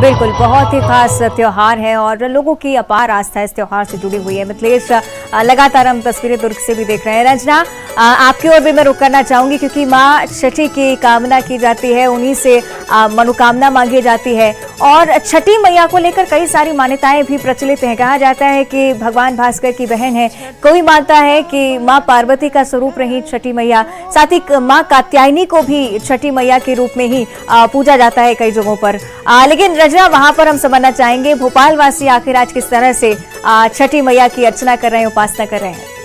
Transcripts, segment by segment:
बिल्कुल, बहुत ही खास त्योहार है और लोगों की अपार आस्था इस त्योहार से जुड़ी हुई है। मिथिलेश, लगातार हम तस्वीरें दुर्ग से भी देख रहे हैं। रंजना, आपकी ओर भी मैं रुक करना चाहूंगी क्योंकि माँ छठी की कामना की जाती है, उन्हीं से मनोकामना मांगी जाती है और छठी मैया को लेकर कई सारी मान्यताएं भी प्रचलित हैं। कहा जाता है कि भगवान भास्कर की बहन है, कोई मानता है कि माँ पार्वती का स्वरूप रही छठी मैया, साथ ही माँ कात्यायनी को भी छठी मैया के रूप में ही पूजा जाता है कई जगहों पर। लेकिन रंजना, वहां पर हम समझना चाहेंगे भोपाल वासी आखिर आज किस तरह से छठी मैया की अर्चना कर रहे हैं, उपासना कर रहे हैं।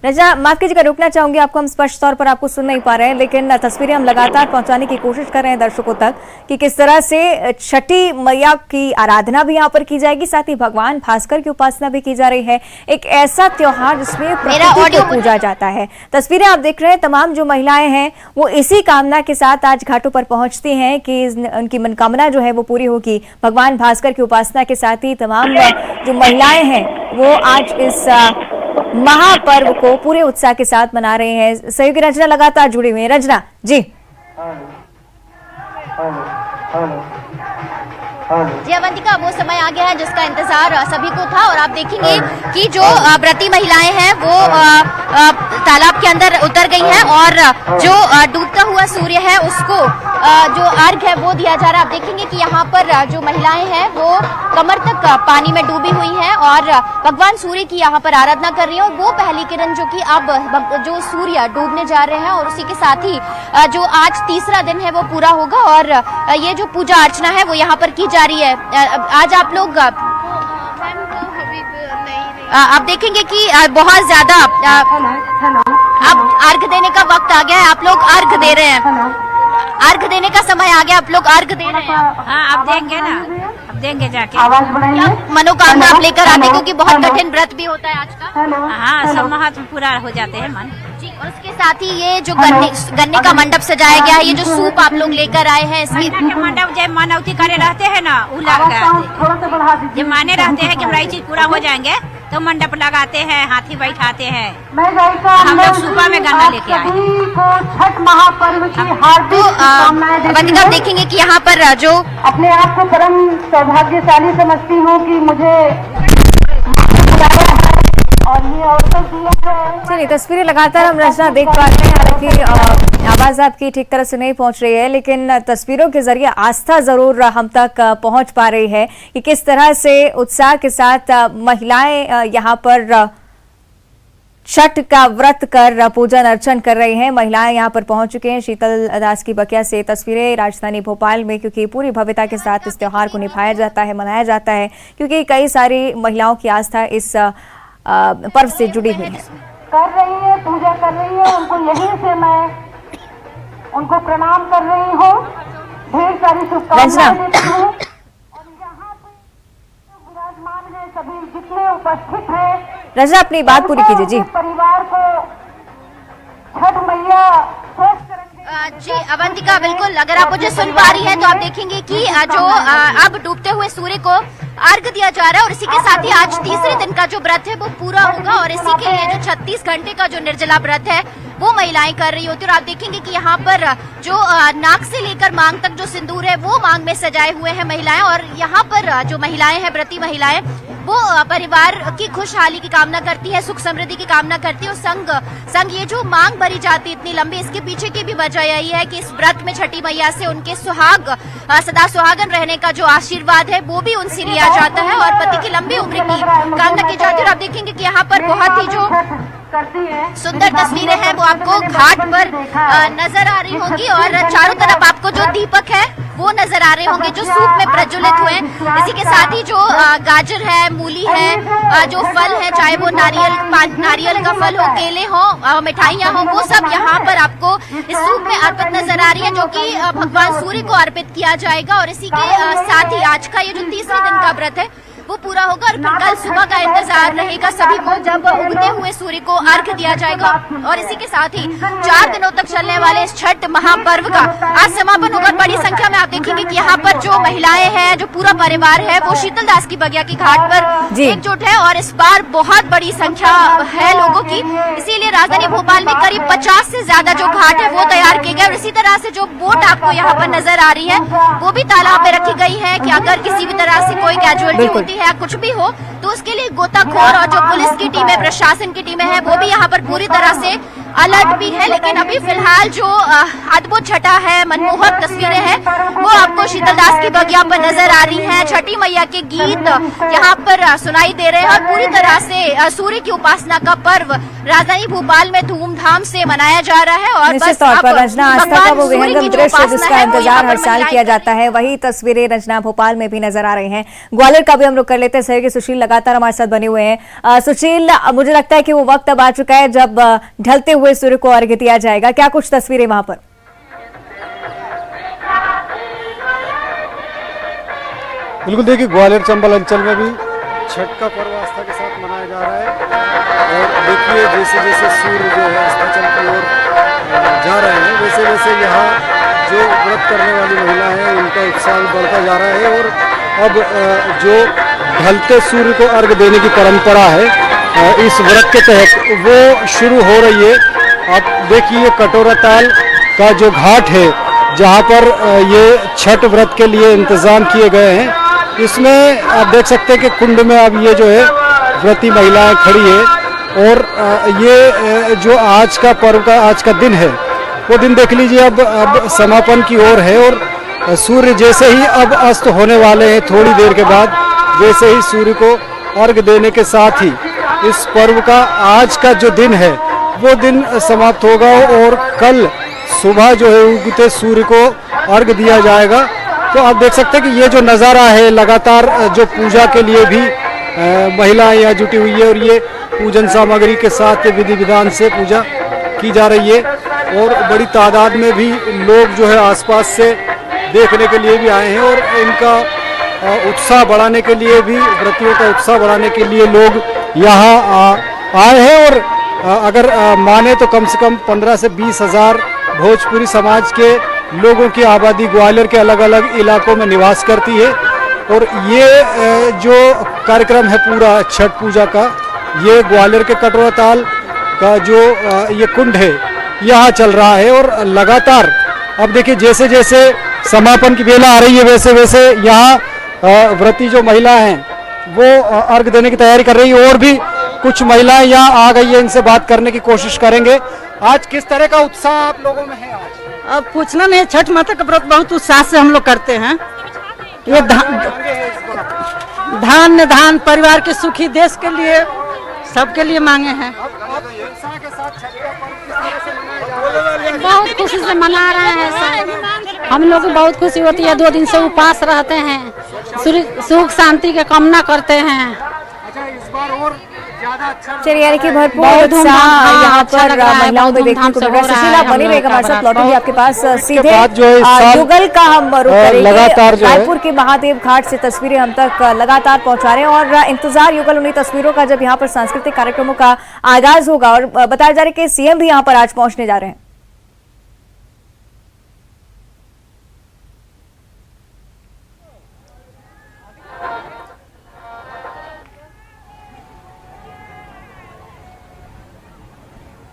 रंजना, माफ कीजिएगा, रुकना चाहूंगी आपको, हम स्पष्ट तौर पर आपको सुन नहीं पा रहे हैं, लेकिन तस्वीरें हम लगातार पहुंचाने की कोशिश कर रहे हैं दर्शकों तक कि किस तरह से छठी मैया की आराधना भी यहां पर की जाएगी, साथ ही भगवान भास्कर की उपासना भी की जा रही है। एक ऐसा त्योहार जिसमें प्रकृति को पूजा जाता है। तस्वीरें आप देख रहे हैं, तमाम जो महिलाएं हैं वो इसी कामना के साथ आज घाटों पर पहुंचती हैं कि उनकी मनोकामना जो है वो पूरी होगी। भगवान भास्कर की उपासना के साथ ही तमाम जो महिलाएं हैं वो आज इस महापर्व को पूरे उत्साह के साथ मना रहे हैं। सहयोगी रंजना लगातार जुड़ी हुई है। रंजना जी। जी अवंतिका, वो समय आ गया है जिसका इंतजार सभी को था और आप देखेंगे कि जो व्रती महिलाएं हैं वो तालाब के अंदर उतर गई हैं और जो डूबता हुआ सूर्य है उसको जो अर्घ है वो दिया जा रहा है। आप देखेंगे कि यहाँ पर जो महिलाएं हैं वो कमर तक पानी में डूबी हुई हैं और भगवान सूर्य की यहाँ पर आराधना कर रही है और वो पहली किरण जो कि अब जो सूर्य डूबने जा रहे हैं और उसी के साथ ही जो आज तीसरा दिन है वो पूरा होगा और ये जो पूजा अर्चना है वो यहाँ पर की जा रही है। आज आप लोग आप देखेंगे कि बहुत ज्यादा अब अर्घ देने का वक्त आ गया है। आप लोग अर्घ दे रहे हैं, अर्घ देने का समय आ गया, आप लोग अर्घ दे रहे हैं। हाँ, आप देंगे ना, अब देंगे जाके। मनोकामना आप लेकर आते क्योंकि बहुत कठिन व्रत भी होता है आज का। हाँ, सब महत्व पूरा हो जाते हैं मन जी। और उसके साथ ही ये जो गन्ने का मंडप सजाया गया है, ये जो सूप आप लोग लेकर आए हैं, इसकी मंडप जब मानवती करे रहते हैं ना, वो लगाते जब माने रहते हैं कि हमारी चीज पूरा हो जाएंगे तो मंडप लगाते हैं, हाथी बैठाते हैं। हम लोग सुबह में गन्ना लेके आए। छठ महापर्व की हार्दिक आप देखेंगे कि यहाँ पर जो अपने आप को परम सौभाग्यशाली समझती हूँ कि मुझे और ये अवसर दिया है। चलिए, तस्वीरें लगातार हम रचना देख पा रहे हैं। हालांकि आवाज आपकी ठीक तरह से नहीं पहुंच रही है, लेकिन तस्वीरों के जरिए आस्था जरूर हम तक पहुंच पा रही है कि किस तरह से उत्साह के साथ महिलाएं यहाँ पर छठ का व्रत कर पूजन अर्चन कर रही हैं। महिलाएं यहाँ पर पहुंच चुके हैं। शीतल दास की बकिया से तस्वीरें राजधानी भोपाल में, क्योंकि पूरी भव्यता के साथ इस त्योहार को निभाया जाता है, मनाया जाता है, क्योंकि कई सारी महिलाओं की आस्था इस पर्व से जुड़ी हुई है। कर रही है, पूजा कर रही है, उनको यहीं से मैं उनको प्रणाम कर रही हूँ, ढेर सारी शुभकामनाएं देती हूँ। और यहाँ पे विराजमान है सभी जितने उपस्थित हैं। रंजना, अपनी बात पूरी कीजिए जी। परिवार को छठ मैया स्वस्थ रखें। जी अवंतिका, बिल्कुल, अगर आप मुझे सुन पा रही हैं तो आप देखेंगे कि जो अब डूबते हुए सूर्य को अर्घ दिया जा रहा है और इसी के साथ ही आज तीसरे दिन का जो व्रत है वो पूरा होगा और इसी के लिए जो 36 घंटे का जो निर्जला व्रत है वो महिलाएं कर रही होती है। और आप देखेंगे कि यहाँ पर जो नाक से लेकर मांग तक जो सिंदूर है वो मांग में सजाए हुए हैं महिलाएं और यहाँ पर जो महिलाएं हैं, व्रती महिलाएं, वो परिवार की खुशहाली की कामना करती है, सुख समृद्धि की कामना करती है और संग ये जो मांग भरी जाती है इतनी लंबी, इसके पीछे की भी वजह यही है कि इस व्रत में छठी मैया से उनके सदा सुहागन रहने का जो आशीर्वाद है वो भी उनसे लिया जाता है और पति की लंबी उम्र की कामना की जाती है। और आप देखेंगे कि यहाँ पर बहुत ही जो सुंदर तस्वीरें हैं वो आपको घाट पर नजर आ रही होंगी और चारों तरफ आपको जो दीपक है वो नजर आ रहे होंगे जो सूप में प्रज्वलित हुए। इसी के साथ ही जो गाजर है, मूली है, जो फल है, चाहे वो नारियल का फल हो, केले हो, मिठाइयाँ हो, वो सब यहाँ पर आपको इस सूप में अर्पित नजर आ रही है जो कि भगवान सूर्य को अर्पित किया जाएगा। और इसी के साथ ही आज का ये जो तीसरे दिन का व्रत है वो पूरा होगा और फिर कल सुबह का इंतजार रहेगा सभी को, जब उगते हुए सूर्य को अर्घ्य दिया जाएगा। और इसी के साथ ही 4 दिनों तक चलने वाले इस छठ महापर्व का आज समापन होगा। बड़ी संख्या में आप देखेंगे कि यहाँ पर जो महिलाएं हैं, जो पूरा परिवार है, वो शीतल दास की बगिया की घाट पर एकजुट है और इस बार बहुत बड़ी संख्या है लोगों की। इसीलिए राजधानी भोपाल में करीब 50 से ज्यादा जो घाट है वो तैयार किए गए और इसी तरह से जो बोट आपको यहाँ पर नजर आ रही है वो भी तालाब में रखी गई है कि अगर किसी भी तरह से कोई कैजुअलिटी होती है, कुछ भी हो, तो उसके लिए गोताखोर और जो पुलिस की टीम है, प्रशासन की टीमें हैं, वो भी यहाँ पर पूरी तरह से अलर्ट भी है। लेकिन अभी फिलहाल जो अद्भुत छठा है, मनमोहक तस्वीरें हैं, वो आपको शीतल दास की बगिया पर नजर आ रही हैं। छठी मैया के गीत यहाँ पर सुनाई दे रहे हैं और पूरी तरह से सूर्य की उपासना का पर्व राजधानी भोपाल में धूमधाम से मनाया जा रहा है। और निश्चित तौर पर रंजना, आस्था का वो विहंगम दृश्य जिसका इंतजार हर साल किया जाता है, वही तस्वीरें रंजना भोपाल में भी नजर आ रही हैं। ग्वालियर का भी हम लोग कर लेते हैं। सहयोगी सुशील लगातार हमारे साथ बने हुए हैं। सुशील, मुझे लगता है कि वो वक्त अब आ चुका है जब ढलते हुए सूर्य को अर्घ्य दिया जाएगा। क्या कुछ तस्वीरें वहां पर? बिल्कुल, देखिए ग्वालियर चंबल अंचल में भी छठ का पर्व आस्था के साथ मनाया जा रहा है और देखिए जैसे जैसे सूर्य जो है अस्ताचल की ओर जा रहे हैं, वैसे वैसे यहाँ जो व्रत करने वाली महिला है उनका उत्साह बढ़ता जा रहा है। और अब जो ढलते सूर्य को अर्घ देने की परंपरा है इस व्रत के तहत वो शुरू हो रही है। आप देखिए कटोरा ताल का जो घाट है जहाँ पर ये छठ व्रत के लिए इंतजाम किए गए हैं, इसमें आप देख सकते हैं कि कुंड में अब ये जो है व्रती महिलाएं खड़ी है और ये जो आज का पर्व का आज का दिन है वो दिन देख लीजिए अब समापन की ओर है और सूर्य जैसे ही अब अस्त होने वाले हैं थोड़ी देर के बाद, वैसे ही सूर्य को अर्घ देने के साथ ही इस पर्व का आज का जो दिन है वो दिन समाप्त होगा और कल सुबह जो है उगते सूर्य को अर्घ दिया जाएगा। तो आप देख सकते हैं कि ये जो नज़ारा है, लगातार जो पूजा के लिए भी महिलाएं यहाँ जुटी हुई है और ये पूजन सामग्री के साथ विधि विधान से पूजा की जा रही है और बड़ी तादाद में भी लोग जो है आसपास से देखने के लिए भी आए हैं और इनका उत्साह बढ़ाने के लिए भी, व्रतियों का उत्साह बढ़ाने के लिए लोग यहाँ आए हैं। और अगर माने तो कम से कम 15 से 20 हज़ार भोजपुरी समाज के लोगों की आबादी ग्वालियर के अलग अलग इलाकों में निवास करती है और ये जो कार्यक्रम है पूरा छठ पूजा का, ये ग्वालियर के कटोरा ताल का जो ये कुंड है यहाँ चल रहा है और लगातार अब देखिए जैसे जैसे समापन की बेला आ रही है वैसे वैसे यहाँ व्रती जो महिला हैं वो अर्घ देने की तैयारी कर रही है और भी कुछ महिलाएं यहाँ आ गई है, इनसे बात करने की कोशिश करेंगे। आज किस तरह का उत्साह आप लोगों में है? आज अब पूछना नहीं, छठ माता का व्रत बहुत उत्साह से हम लोग करते हैं। ये धान परिवार के सुखी देश के लिए सबके लिए मांगे हैं। बहुत खुशी से मना रहे हैं सर। हम लोग को बहुत खुशी होती है, 2 दिन से उपास रहते हैं, सुख शांति की कामना करते हैं। इस बार और चलिए, यानी कि भरपूर उत्साह यहाँ पर महिलाओं में देखने को मिल रहा है। सुशील, आप बनी रहेगा हमारे साथ, लौटूंगी आपके पास सीधे। युगल का हम रुख करेंगे। रायपुर के महादेव घाट से तस्वीरें हम तक लगातार पहुंचा रहे हैं और इंतजार युगल उन्हीं तस्वीरों का जब यहाँ पर सांस्कृतिक कार्यक्रमों का आगाज होगा। और बताया जा रहा है कि सीएम भी यहाँ पर आज पहुंचने जा रहे हैं।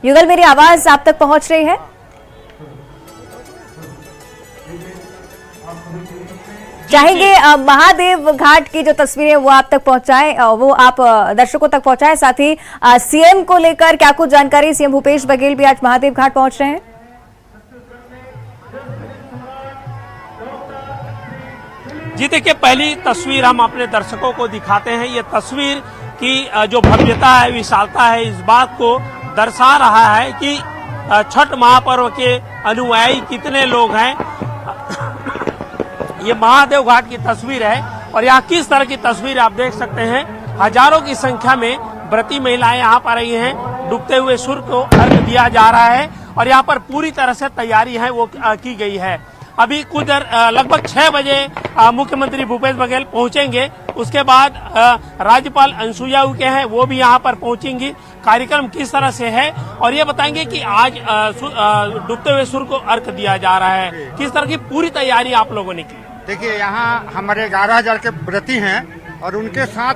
युगल, मेरी आवाज आप तक पहुंच रही है? चाहेंगे महादेव घाट की जो तस्वीरें वो आप तक पहुंचाएं, वो आप दर्शकों तक पहुंचाएं। साथ ही सीएम को लेकर क्या कुछ जानकारी? सीएम भूपेश बघेल भी आज महादेव घाट पहुंच रहे हैं। जी देखिए, पहली तस्वीर हम अपने दर्शकों को दिखाते हैं। ये तस्वीर की जो भव्यता है, विशालता है, इस बात को दर्शा रहा है कि छठ महापर्व के अनुयायी कितने लोग हैं। ये महादेव घाट की तस्वीर है और यहाँ किस तरह की तस्वीर आप देख सकते हैं। हजारों की संख्या में व्रती महिलाएं यहाँ पर आई हैं। डूबते हुए सूर्य को अर्घ्य दिया जा रहा है और यहाँ पर पूरी तरह से तैयारी है वो की गई है। अभी कुछ देर लगभग 6 बजे मुख्यमंत्री भूपेश बघेल पहुंचेंगे। उसके बाद राज्यपाल अनुसुईया उइके हैं, वो भी यहाँ पर पहुंचेंगी। कार्यक्रम किस तरह से है और ये बताएंगे कि आज डूबते हुए सूर्य को अर्घ दिया जा रहा है, किस तरह की पूरी तैयारी आप लोगों ने की। देखिए, यहाँ हमारे 11,000 के व्रती हैं और उनके साथ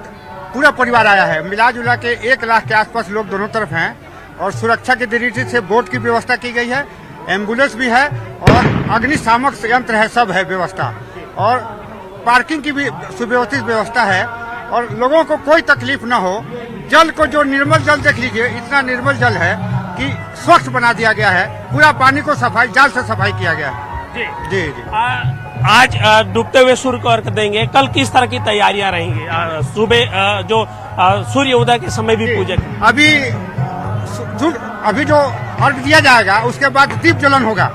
पूरा परिवार आया है। मिला जुला के 1 लाख के आसपास लोग दोनों तरफ हैं और सुरक्षा की दृष्टि से बोट की व्यवस्था की गई है, एम्बुलेंस भी है और अग्निशामक यंत्र है, सब है व्यवस्था, और पार्किंग की भी सुव्यवस्थित व्यवस्था है और लोगों को कोई तकलीफ न हो। जल को जो निर्मल जल देख लीजिए, इतना निर्मल जल है कि स्वच्छ बना दिया गया है। पूरा पानी को सफाई जाल से सफाई किया गया है। जी जी जी। आज डूबते हुए सूर्य को अर्घ देंगे, कल किस तरह की तैयारियां रहेंगी? सुबह जो सूर्य उदय के समय भी पूजन, अभी जो अर्घ दिया जाएगा उसके बाद दीप जलन होगा।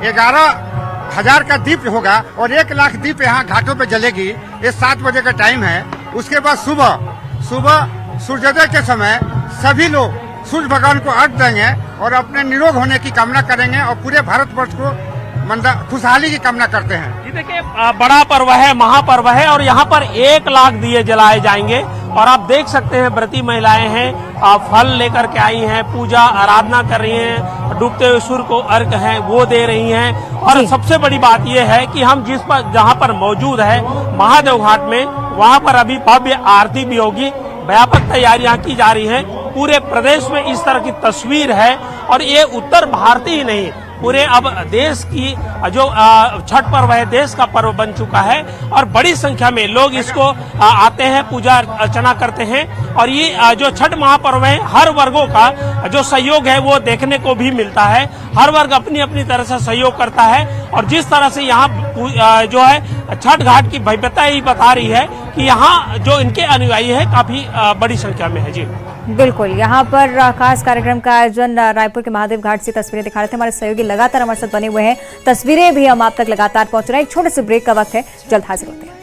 11,000 का दीप होगा और 1 लाख दीप यहाँ घाटों पे जलेगी। ये 7 बजे का टाइम है। उसके बाद सुबह सूर्योदय के समय सभी लोग सूर्य भगवान को अर्घ देंगे और अपने निरोग होने की कामना करेंगे और पूरे भारतवर्ष को खुशहाली की कामना करते हैं। जी देखिए, बड़ा पर्व है, महापर्व है और यहाँ पर 1 लाख दिए जलाए जाएंगे और आप देख सकते हैं व्रती महिलाएं हैं, फल लेकर के आई हैं, पूजा आराधना कर रही हैं, डूबते हुए सूर्य को अर्घ है वो दे रही हैं। और सबसे बड़ी बात यह है कि हम जहाँ पर मौजूद है महादेव घाट में, वहाँ पर अभी भव्य आरती भी होगी। व्यापक तैयारियां की जा रही हैं। पूरे प्रदेश में इस तरह की तस्वीर है और ये उत्तर भारत ही नहीं, पूरे अब देश की जो छठ पर्व है देश का पर्व बन चुका है और बड़ी संख्या में लोग इसको आते हैं, पूजा अर्चना करते हैं। और ये जो छठ महापर्व है, हर वर्गों का जो सहयोग है वो देखने को भी मिलता है। हर वर्ग अपनी अपनी तरह से सहयोग करता है और जिस तरह से यहाँ जो है छठ घाट की भव्यता ही बता रही है कि यहाँ जो इनके अनुयायी है काफी बड़ी संख्या में है। जी बिल्कुल, यहाँ पर खास कार्यक्रम का आयोजन रायपुर के महादेव घाट से तस्वीरें दिखा रहे थे हमारे सहयोगी, लगातार हमारे साथ बने हुए हैं। तस्वीरें भी हम आप तक लगातार पहुंच रहे हैं। एक छोटे से ब्रेक का वक्त है, जल्द हाजिर होते हैं।